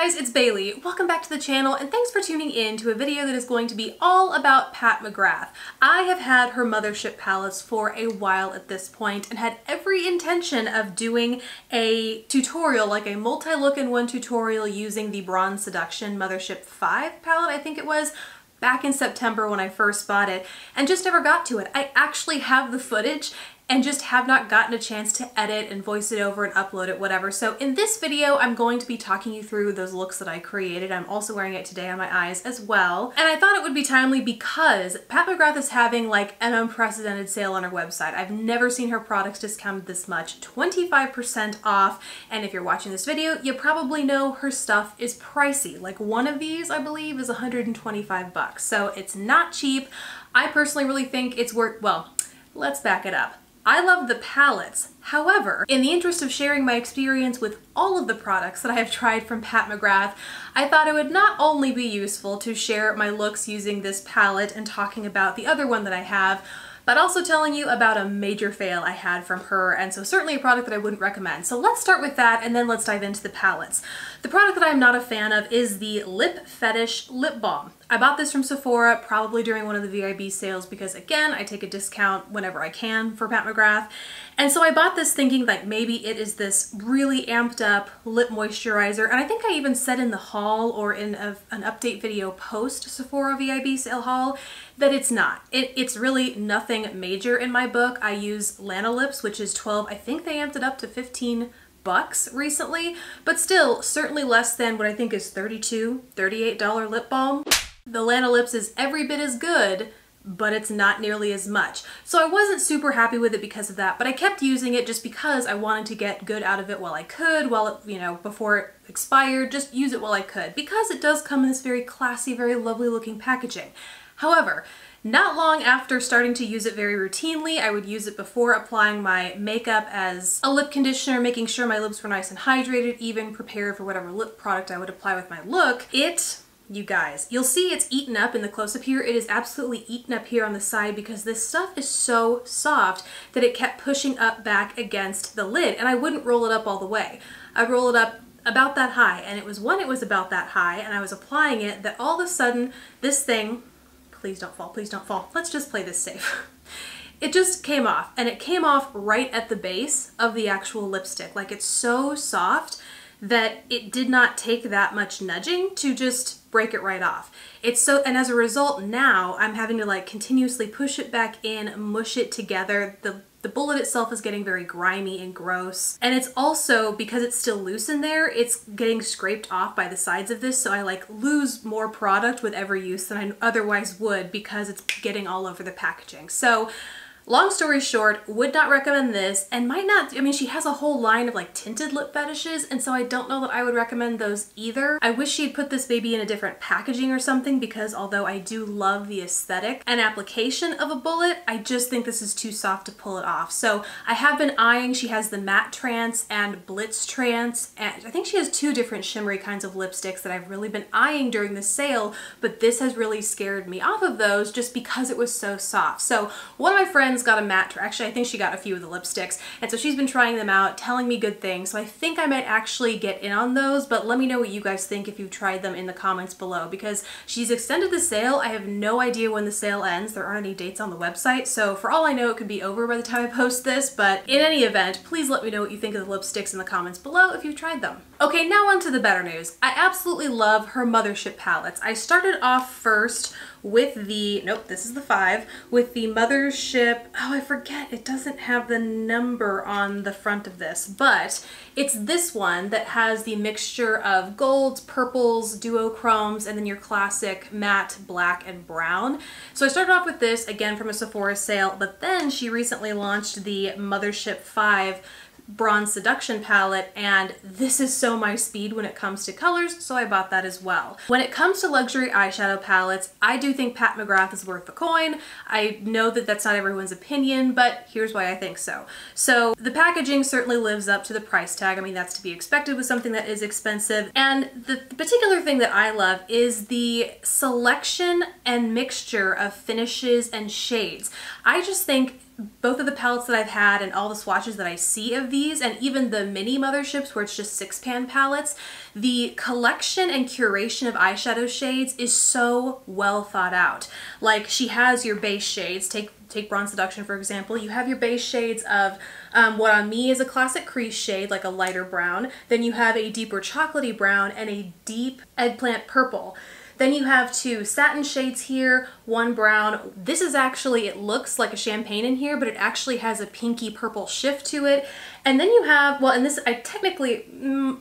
guys, it's Bailey. Welcome back to the channel and thanks for tuning in to a video that is going to be all about Pat McGrath. I have had her Mothership palettes for a while at this point and had every intention of doing a tutorial, like a multi-look-in-one tutorial using the Bronze Seduction Mothership 5 palette, I think it was, back in September when I first bought it, and just never got to it. I actually have the footage and just have not gotten a chance to edit and voice it over and upload it, whatever. So in this video, I'm going to be talking you through those looks that I created. I'm also wearing it today on my eyes as well. And I thought it would be timely because Pat McGrath is having like an unprecedented sale on her website. I've never seen her products discounted this much, 25% off. And if you're watching this video, you probably know her stuff is pricey. Like one of these, I believe, is 125 bucks. So it's not cheap. I personally really think it's worth, well, let's back it up. I love the palettes. However, in the interest of sharing my experience with all of the products that I have tried from Pat McGrath, I thought it would not only be useful to share my looks using this palette and talking about the other one that I have, but also telling you about a major fail I had from her, and so certainly a product that I wouldn't recommend. So let's start with that and then let's dive into the palettes. The product that I'm not a fan of is the Lip Fetish Lip Balm. I bought this from Sephora probably during one of the VIB sales because, again, I take a discount whenever I can for Pat McGrath. And so I bought this thinking like maybe it is this really amped up lip moisturizer. And I think I even said in the haul or in an update video post Sephora VIB sale haul that it's not. It's really nothing major in my book. I use Lanolips, which is 12. I think they amped it up to 15 bucks recently, but still certainly less than what I think is $32, $38 lip balm. The Lanolips is every bit as good, but it's not nearly as much. So I wasn't super happy with it because of that, but I kept using it just because I wanted to get good out of it while I could, while it, you know, before it expired, just use it while I could, because it does come in this very classy, very lovely looking packaging. However, not long after starting to use it very routinely, I would use it before applying my makeup as a lip conditioner, making sure my lips were nice and hydrated, even prepared for whatever lip product I would apply with my look. You guys, you'll see it's eaten up in the close-up here. It is absolutely eaten up here on the side because this stuff is so soft that it kept pushing up back against the lid, and I wouldn't roll it up all the way. I'd roll it up about that high, and it was when it was about that high and I was applying it that all of a sudden this thing, please don't fall, please don't fall. Let's just play this safe. It just came off, and it came off right at the base of the actual lipstick. Like, it's so soft that it did not take that much nudging to just break it right off. And as a result, now I'm having to like continuously push it back in, mush it together. The bullet itself is getting very grimy and gross. And it's also, because it's still loose in there, it's getting scraped off by the sides of this, so I like lose more product with every use than I otherwise would because it's getting all over the packaging. So long story short, would not recommend this, and might not, I mean, she has a whole line of like tinted lip fetishes, and so I don't know that I would recommend those either. I wish she'd put this baby in a different packaging or something, because although I do love the aesthetic and application of a bullet, I just think this is too soft to pull it off. So I have been eyeing, she has the Matte Trance and Blitz Trance, and I think she has two different shimmery kinds of lipsticks that I've really been eyeing during the sale, but this has really scared me off of those just because it was so soft. So one of my friends got a matte, actually I think she got a few of the lipsticks, and so she's been trying them out, telling me good things, so I think I might actually get in on those, but let me know what you guys think if you've tried them in the comments below, because she's extended the sale. I have no idea when the sale ends. There aren't any dates on the website, so for all I know it could be over by the time I post this, but in any event, please let me know what you think of the lipsticks in the comments below if you've tried them. Okay, now on to the better news. I absolutely love her Mothership palettes. I started off first with the, nope, this is the 5, with the Mothership, oh, I forget, it doesn't have the number on the front of this, but it's this one that has the mixture of golds, purples, duochromes, and then your classic matte black and brown. So I started off with this, again from a Sephora sale, but then she recently launched the Mothership 5 Bronze Seduction palette, and this is so my speed when it comes to colors, so I bought that as well. When it comes to luxury eyeshadow palettes, I do think Pat McGrath is worth the coin. I know that that's not everyone's opinion, but here's why I think so. So the packaging certainly lives up to the price tag. I mean, that's to be expected with something that is expensive, and the particular thing that I love is the selection and mixture of finishes and shades. I just think both of the palettes that I've had and all the swatches that I see of these, and even the mini motherships where it's just 6-pan palettes, the collection and curation of eyeshadow shades is so well thought out. Like, she has your base shades, take Bronze Seduction for example, you have your base shades of what on me is a classic crease shade, like a lighter brown, then you have a deeper chocolatey brown and a deep eggplant purple. Then you have 2 satin shades here, 1 brown. This is actually, it looks like a champagne in here, but it actually has a pinky purple shift to it. And then you have, well, and this, I technically,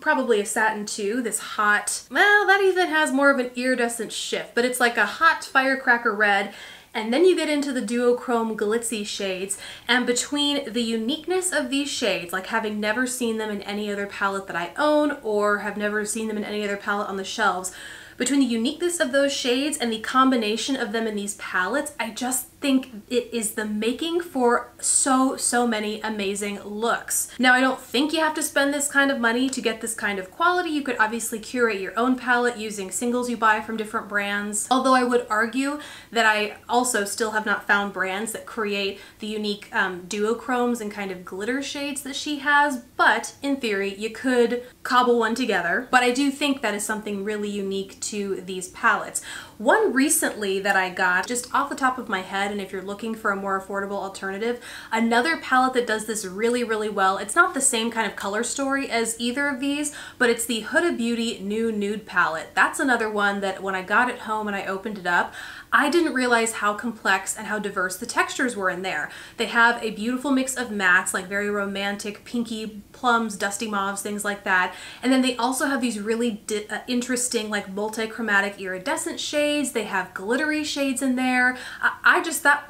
probably a satin too, this hot, well, that even has more of an iridescent shift, but it's like a hot firecracker red. And then you get into the duochrome glitzy shades, and between the uniqueness of these shades, like having never seen them in any other palette that I own or have never seen them in any other palette on the shelves, between the uniqueness of those shades and the combination of them in these palettes, I just think it is the making for so many amazing looks. Now, I don't think you have to spend this kind of money to get this kind of quality. You could obviously curate your own palette using singles you buy from different brands. Although I would argue that I also still have not found brands that create the unique duochromes and kind of glitter shades that she has, but in theory, you could cobble one together. But I do think that is something really unique to these palettes. One recently that I got, just off the top of my head, and if you're looking for a more affordable alternative, another palette that does this really well, it's not the same kind of color story as either of these, but it's the Huda Beauty New Nude palette. That's another one that when I got it home and I opened it up, I didn't realize how complex and how diverse the textures were in there. They have a beautiful mix of mattes, like very romantic, pinky plums, dusty mauves, things like that. And then they also have these really interesting, like multi-chromatic iridescent shades. They have glittery shades in there.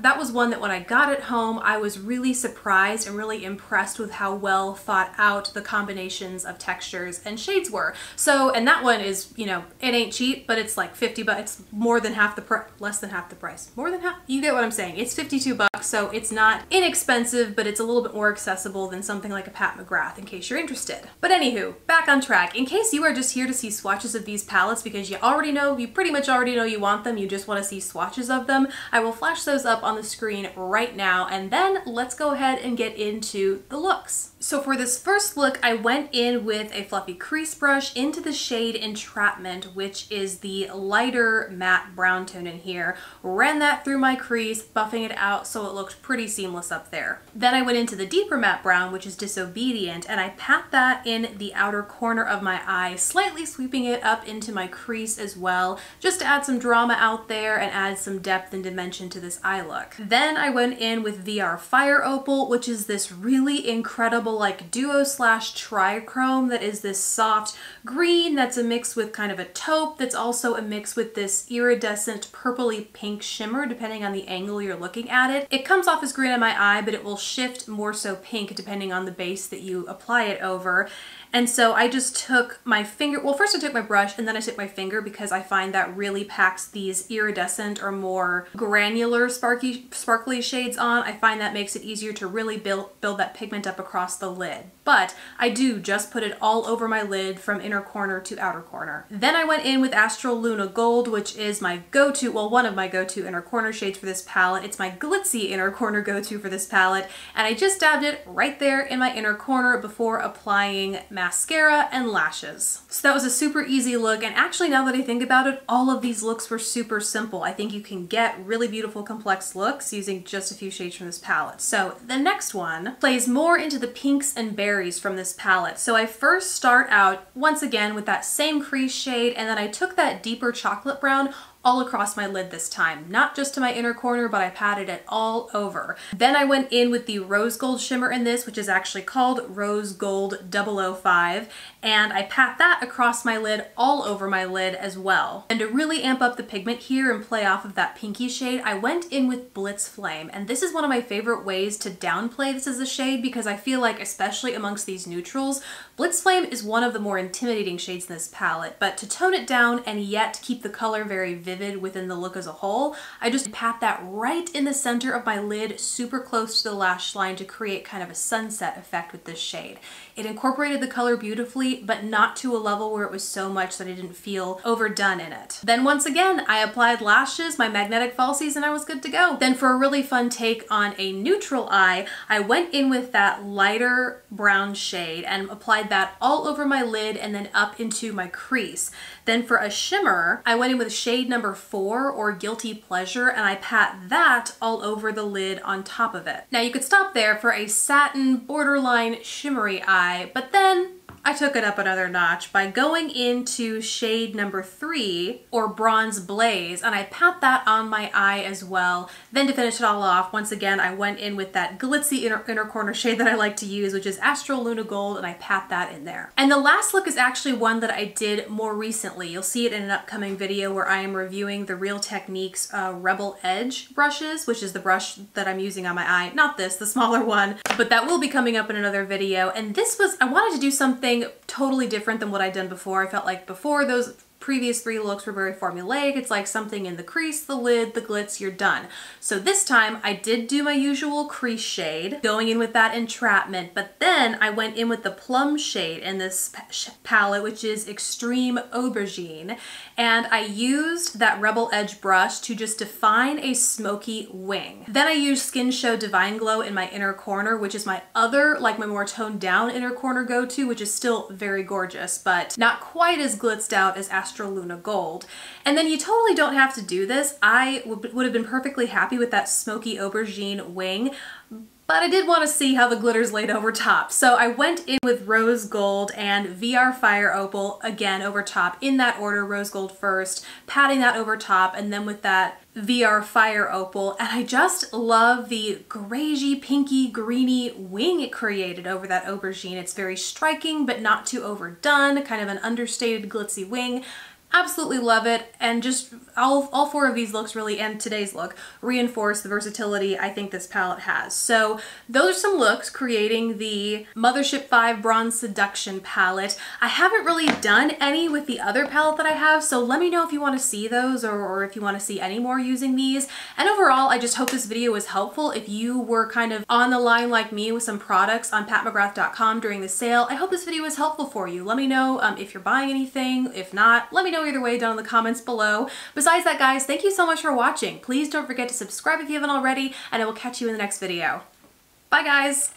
That was one that when I got it home, I was really surprised and really impressed with how well thought out the combinations of textures and shades were. So, and that one is, you know, it ain't cheap, but it's like 50 bucks. It's more than half the price. Less than half the price. More than half? You get what I'm saying. It's 52 bucks, so it's not inexpensive, but it's a little bit more accessible than something like a Pat McGrath in case you're interested. But anywho, back on track. In case you are just here to see swatches of these palettes because you already know, you pretty much already know you want them, you just want to see swatches of them, I will flash those up on the screen right now, and then let's go ahead and get into the looks. So for this first look, I went in with a fluffy crease brush into the shade Entrapment, which is the lighter matte brown tone in here. Ran that through my crease, buffing it out so it looked pretty seamless up there. Then I went into the deeper matte brown, which is Disobedient, and I pat that in the outer corner of my eye, slightly sweeping it up into my crease as well, just to add some drama out there and add some depth and dimension to this eye look. Then I went in with VR Fire Opal, which is this really incredible like duo slash trichrome that is this soft green that's a mix with kind of a taupe that's also a mix with this iridescent purpley pink shimmer depending on the angle you're looking at it. It comes off as green on my eye, but it will shift more so pink depending on the base that you apply it over. And so I just took my finger, well first I took my brush and then I took my finger because I find that really packs these iridescent or more granular sparkly shades on. I find that makes it easier to really build that pigment up across the lid. But I do just put it all over my lid from inner corner to outer corner. Then I went in with Astral Luna Gold, which is my go-to, well one of my go-to inner corner shades for this palette. It's my glitzy inner corner go-to for this palette, and I just dabbed it right there in my inner corner before applying mascara and lashes. So that was a super easy look, and actually now that I think about it, all of these looks were super simple. I think you can get really beautiful complex looks using just a few shades from this palette. So the next one plays more into the pinks and berries from this palette. So I first start out once again with that same crease shade, and then I took that deeper chocolate brown all across my lid this time. Not just to my inner corner, but I patted it all over. Then I went in with the Rose Gold shimmer in this, which is actually called Rose Gold 005, and I pat that across my lid, all over my lid as well. And to really amp up the pigment here and play off of that pinky shade, I went in with Blitz Flame, and this is one of my favorite ways to downplay this as a shade because I feel like, especially amongst these neutrals, Blitz Flame is one of the more intimidating shades in this palette, but to tone it down and yet keep the color very vivid, vivid within the look as a whole. I just pat that right in the center of my lid, super close to the lash line, to create kind of a sunset effect with this shade. It incorporated the color beautifully, but not to a level where it was so much that I didn't feel overdone in it. Then once again, I applied lashes, my magnetic falsies, and I was good to go. Then for a really fun take on a neutral eye, I went in with that lighter brown shade and applied that all over my lid and then up into my crease. Then for a shimmer, I went in with shade number 4, or Guilty Pleasure, and I pat that all over the lid on top of it. Now you could stop there for a satin borderline shimmery eye, but then I took it up another notch by going into shade number 3, or Bronze Blaze, and I pat that on my eye as well. Then to finish it all off, once again, I went in with that glitzy inner corner shade that I like to use, which is Astral Luna Gold, and I pat that in there. And the last look is actually one that I did more recently. You'll see it in an upcoming video where I am reviewing the Real Techniques Rebel Edge brushes, which is the brush that I'm using on my eye. Not this, the smaller one, but that will be coming up in another video. And this was, I wanted to do something totally different than what I'd done before. I felt like before those previous 3 looks were very formulaic. It's like something in the crease, the lid, the glitz, you're done. So this time I did do my usual crease shade, going in with that Entrapment, but then I went in with the plum shade in this palette, which is Extreme Aubergine, and I used that Rebel Edge brush to just define a smoky wing. Then I used Skin Show Divine Glow in my inner corner, which is my other, like my more toned down inner corner go-to, which is still very gorgeous, but not quite as glitzed out as Astral Luna Gold. And then you totally don't have to do this. I would have been perfectly happy with that smoky aubergine wing, but I did want to see how the glitter's laid over top. So I went in with Rose Gold and VR Fire Opal again over top, in that order, Rose Gold first, patting that over top, and then with that VR Fire Opal, and I just love the grayy, pinky, greeny wing it created over that aubergine. It's very striking, but not too overdone, kind of an understated glitzy wing. Absolutely love it, and just all 4 of these looks really, and today's look, reinforce the versatility I think this palette has. So those are some looks creating the Mothership 5 Bronze Seduction palette. I haven't really done any with the other palette that I have, so let me know if you want to see those, or if you want to see any more using these. And overall, I just hope this video was helpful. If you were kind of on the line like me with some products on patmcgrath.com during the sale, I hope this video was helpful for you. Let me know if you're buying anything. If not, let me know either way down in the comments below. Besides that, guys, thank you so much for watching. Please don't forget to subscribe if you haven't already, and I will catch you in the next video. Bye, guys!